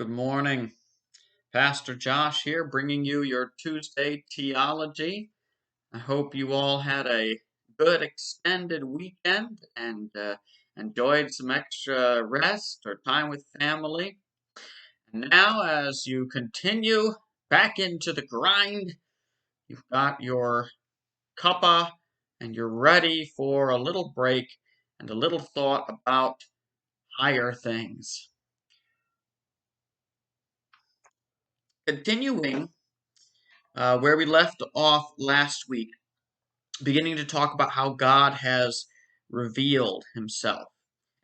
Good morning. Pastor Josh here, bringing you your Tuesday Tea-ology. I hope you all had a good extended weekend and enjoyed some extra rest or time with family. And now, as you continue back into the grind, you've got your cuppa and you're ready for a little break and a little thought about higher things. Continuing where we left off last week, beginning to talk about how God has revealed himself.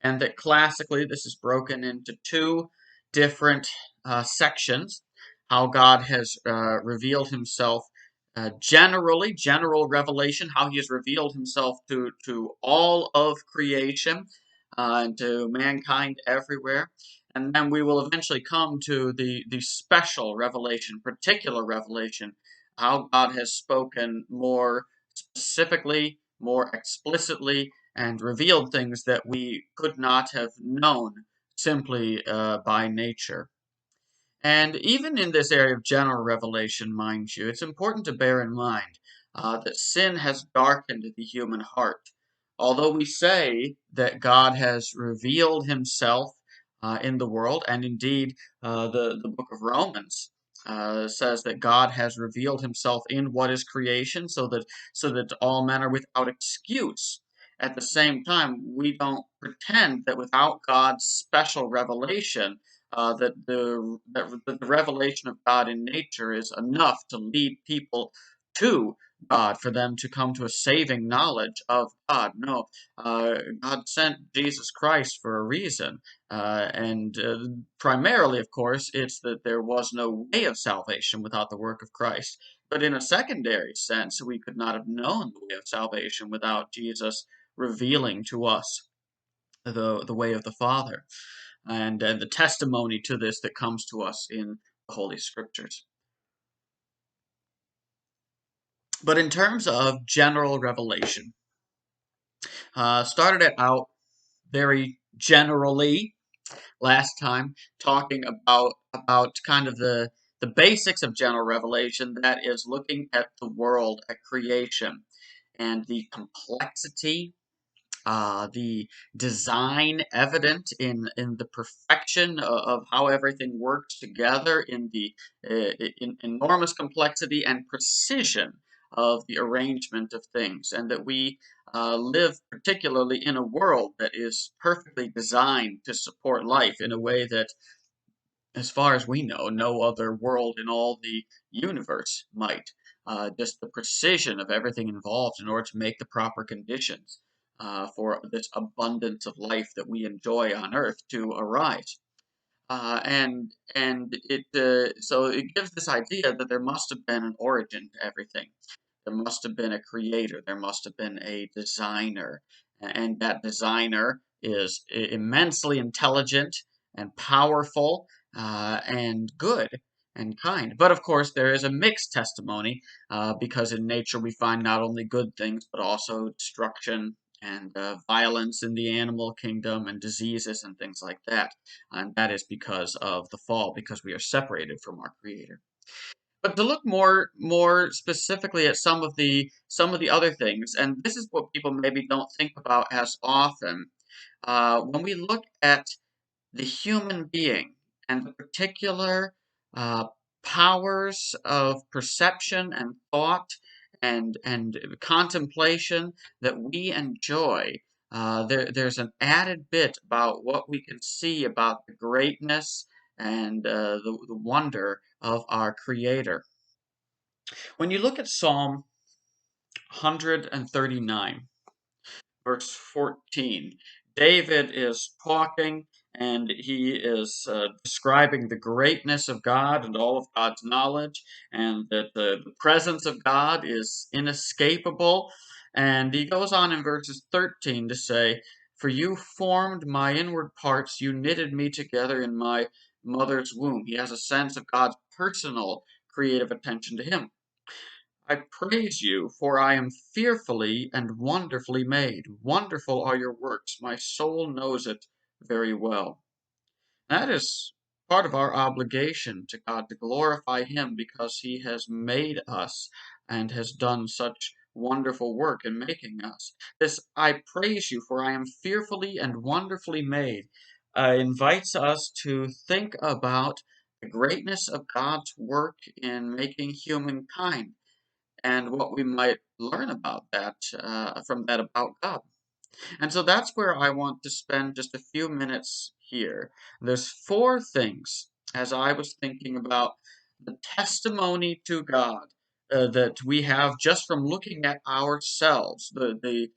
And that classically, this is broken into two different sections. How God has revealed himself generally, general revelation, how he has revealed himself to all of creation and to mankind everywhere. And then we will eventually come to the special revelation, particular revelation, how God has spoken more specifically, more explicitly, and revealed things that we could not have known simply by nature. And even in this area of general revelation, mind you, it's important to bear in mind that sin has darkened the human heart. Although we say that God has revealed himself in the world, and indeed the book of Romans says that God has revealed himself in what is creation, so that all men are without excuse. At the same time, we don't pretend that without God's special revelation, that the revelation of God in nature is enough to lead people to God, for them to come to a saving knowledge of God. No, God sent Jesus Christ for a reason, and primarily, of course, it's that there was no way of salvation without the work of Christ. But in a secondary sense, we could not have known the way of salvation without Jesus revealing to us the way of the Father, and the testimony to this that comes to us in the Holy Scriptures. But in terms of general revelation, started it out very generally last time, talking about kind of the basics of general revelation, that is looking at the world, at creation, and the complexity, the design evident in the perfection of how everything works together, in the in enormous complexity and precision of the arrangement of things, and that we live particularly in a world that is perfectly designed to support life in a way that, as far as we know, no other world in all the universe might. Just the precision of everything involved in order to make the proper conditions for this abundance of life that we enjoy on Earth to arise. And it so it gives this idea that there must have been an origin to everything. There must have been a creator. There must have been a designer, and that designer is immensely intelligent and powerful and good and kind. But of course, there is a mixed testimony because in nature we find not only good things but also destruction and violence in the animal kingdom and diseases and things like that. And that is because of the fall, because we are separated from our Creator. But to look more specifically at some of the other things, and this is what people maybe don't think about as often, when we look at the human being and the particular uh, powers of perception and thought and contemplation that we enjoy. There's an added bit about what we can see about the greatness and the wonder of our Creator. When you look at Psalm 139, verse 14. David is talking and he is describing the greatness of God and all of God's knowledge, and that the presence of God is inescapable. And he goes on in verses 13 to say, "For you formed my inward parts, you knitted me together in my mother's womb." He has a sense of God's personal creative attention to him. "I praise you, for I am fearfully and wonderfully made. Wonderful are your works. My soul knows it very well." That is part of our obligation to God to glorify Him because He has made us and has done such wonderful work in making us. This "I praise you, for I am fearfully and wonderfully made" invites us to think about the greatness of God's work in making humankind and what we might learn about that from that about God. And so that's where I want to spend just a few minutes here. There's four things, as I was thinking about the testimony to God that we have just from looking at ourselves, the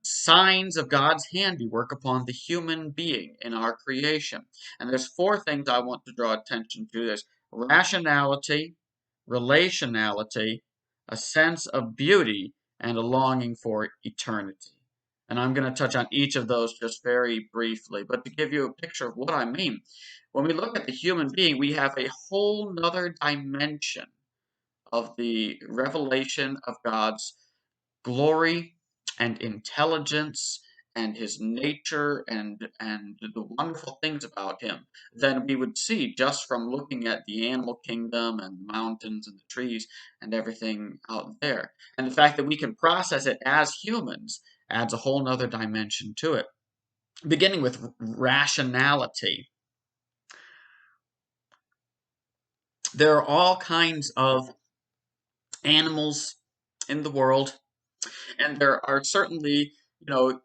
signs of God's handiwork upon the human being in our creation. And there's four things I want to draw attention to. There's rationality, relationality, a sense of beauty, and a longing for eternity. And I'm going to touch on each of those just very briefly. But to give you a picture of what I mean, when we look at the human being, we have a whole nother dimension of the revelation of God's glory and intelligence and his nature and the wonderful things about him than we would see just from looking at the animal kingdom and the mountains and the trees and everything out there. And the fact that we can process it as humans adds a whole nother dimension to it. Beginning with rationality, there are all kinds of animals in the world. And there are certainly,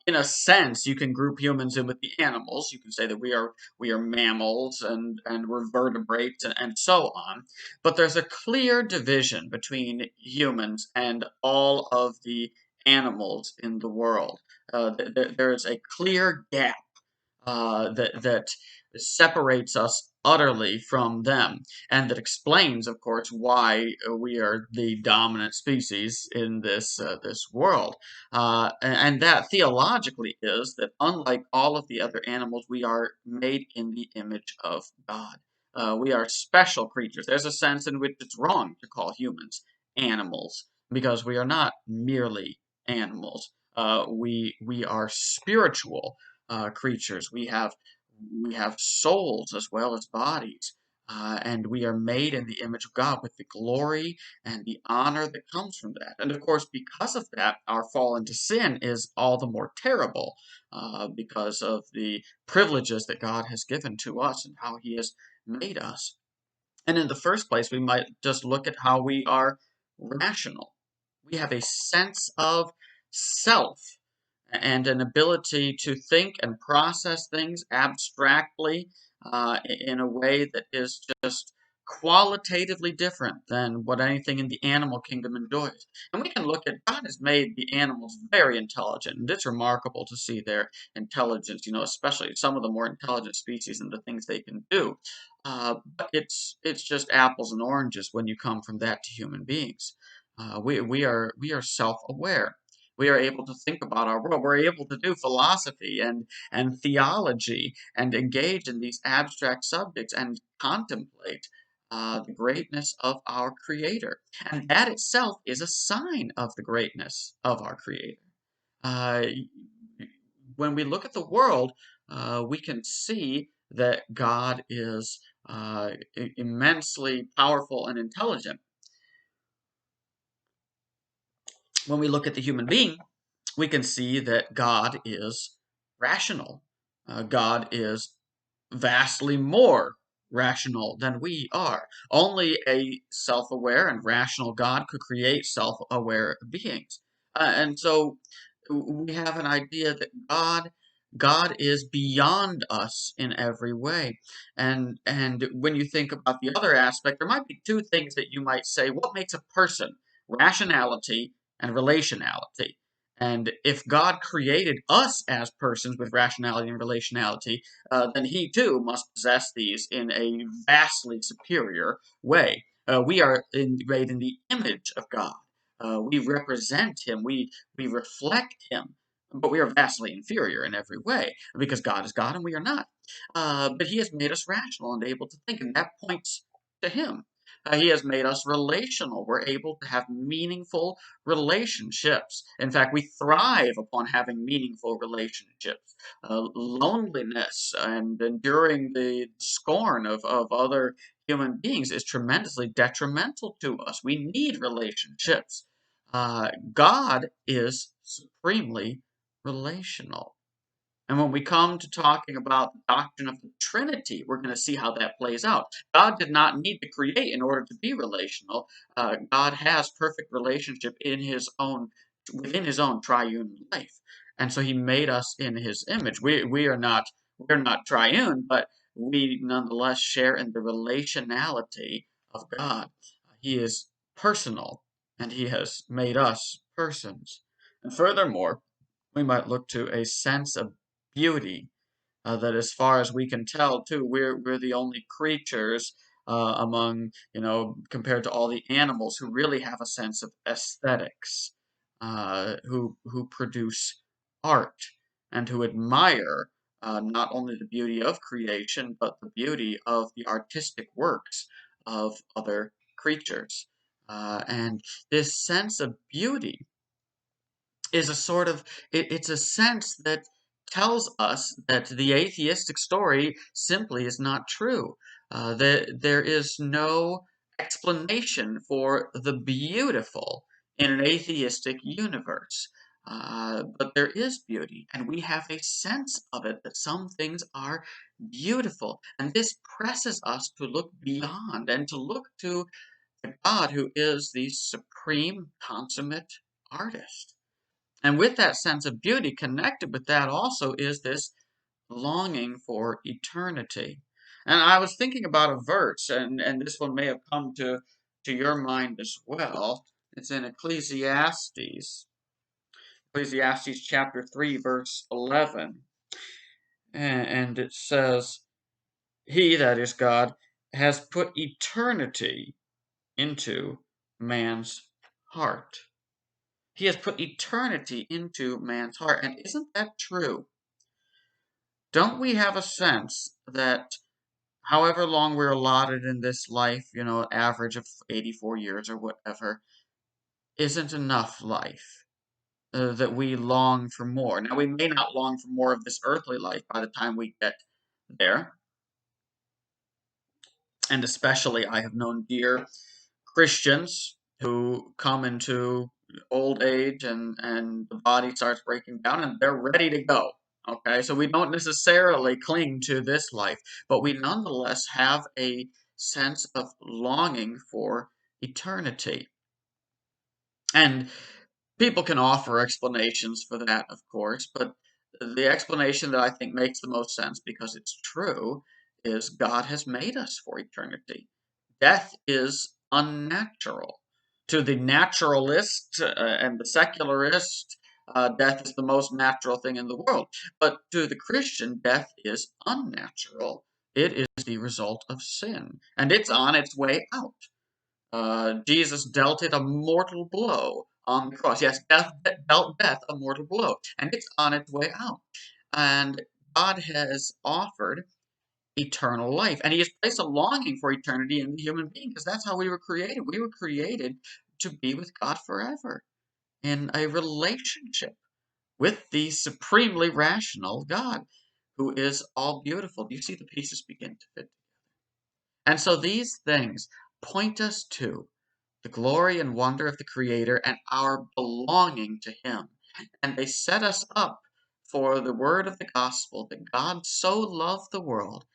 in a sense, you can group humans in with the animals. You can say that we are mammals and we're vertebrates and so on. But there's a clear division between humans and all of the animals in the world. There is a clear gap that separates us utterly from them, and that explains, of course, why we are the dominant species in this world. And that theologically is that unlike all of the other animals, we are made in the image of God. We are special creatures. There's a sense in which it's wrong to call humans animals because we are not merely animals. We are spiritual creatures. We have souls as well as bodies, and we are made in the image of God with the glory and the honor that comes from that. And of course, because of that, our fall into sin is all the more terrible because of the privileges that God has given to us and how He has made us. And in the first place, we might just look at how we are rational. We have a sense of self and an ability to think and process things abstractly in a way that is just qualitatively different than what anything in the animal kingdom enjoys. And we can look at God has made the animals very intelligent, and it's remarkable to see their intelligence, especially some of the more intelligent species and the things they can do. But it's just apples and oranges when you come from that to human beings. We are self-aware. We are able to think about our world. We're able to do philosophy and theology and engage in these abstract subjects and contemplate the greatness of our Creator. And that itself is a sign of the greatness of our Creator. Uh, when we look at the world, we can see that God is immensely powerful and intelligent. When we look at the human being, we can see that God is rational. God is vastly more rational than we are. Only a self aware and rational God could create self aware beings. And so we have an idea that God is beyond us in every way. And when you think about the other aspect, there might be two things that you might say. What makes a person? Rationality and relationality. And if God created us as persons with rationality and relationality, then He too must possess these in a vastly superior way. We are made in the image of God. We represent Him. We reflect Him, but we are vastly inferior in every way because God is God and we are not. But He has made us rational and able to think, and that points to Him. He has made us relational. We're able to have meaningful relationships. In fact, we thrive upon having meaningful relationships. Loneliness and enduring the scorn of other human beings is tremendously detrimental to us. We need relationships. God is supremely relational. And when we come to talking about the doctrine of the Trinity, we're going to see how that plays out. God did not need to create in order to be relational. God has perfect relationship within His own triune life, and so He made us in His image. We're not triune, but we nonetheless share in the relationality of God. He is personal, and He has made us persons. And furthermore, we might look to a sense of beauty. That, as far as we can tell, too, we're the only creatures among, compared to all the animals, who really have a sense of aesthetics, who produce art and who admire not only the beauty of creation, but the beauty of the artistic works of other creatures. And this sense of beauty is a sort of it's a sense that tells us that the atheistic story simply is not true. That there is no explanation for the beautiful in an atheistic universe. But there is beauty, and we have a sense of it, that some things are beautiful. And this presses us to look beyond and to look to the God who is the supreme, consummate artist. And with that sense of beauty, connected with that also is this longing for eternity. And I was thinking about a verse, and this one may have come to your mind as well. It's in Ecclesiastes chapter 3, verse 11. And it says, He, that is God, has put eternity into man's heart. He has put eternity into man's heart. And isn't that true? Don't we have a sense that however long we're allotted in this life, average of 84 years or whatever, isn't enough life? That we long for more. Now, we may not long for more of this earthly life by the time we get there. And especially, I have known dear Christians who come into old age and the body starts breaking down and they're ready to go. Okay, so we don't necessarily cling to this life, but we nonetheless have a sense of longing for eternity. And people can offer explanations for that, of course, but the explanation that I think makes the most sense, because it's true, is God has made us for eternity. Death is unnatural. To the naturalist and the secularist, death is the most natural thing in the world. But to the Christian, death is unnatural. It is the result of sin, and it's on its way out. Jesus dealt it a mortal blow on the cross. Yes, death dealt death a mortal blow, and it's on its way out. And God has offered eternal life, and He has placed a longing for eternity in the human being, because that's how we were created. We were created to be with God forever in a relationship with the supremely rational God who is all beautiful. Do you see the pieces begin to fit? And so these things point us to the glory and wonder of the Creator and our belonging to Him. And they set us up for the word of the gospel, that God so loved the world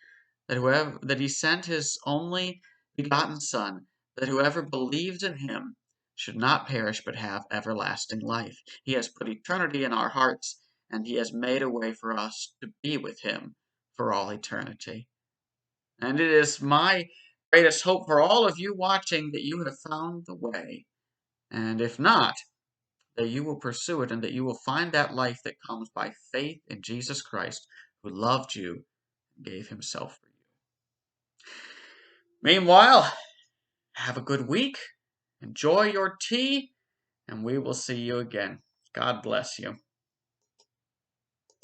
that He sent His only begotten Son, that whoever believed in Him should not perish but have everlasting life. He has put eternity in our hearts, and He has made a way for us to be with Him for all eternity. And it is my greatest hope for all of you watching that you have found the way. And if not, that you will pursue it and that you will find that life that comes by faith in Jesus Christ, who loved you and gave Himself for you. Meanwhile, have a good week, enjoy your tea, and we will see you again. God bless you.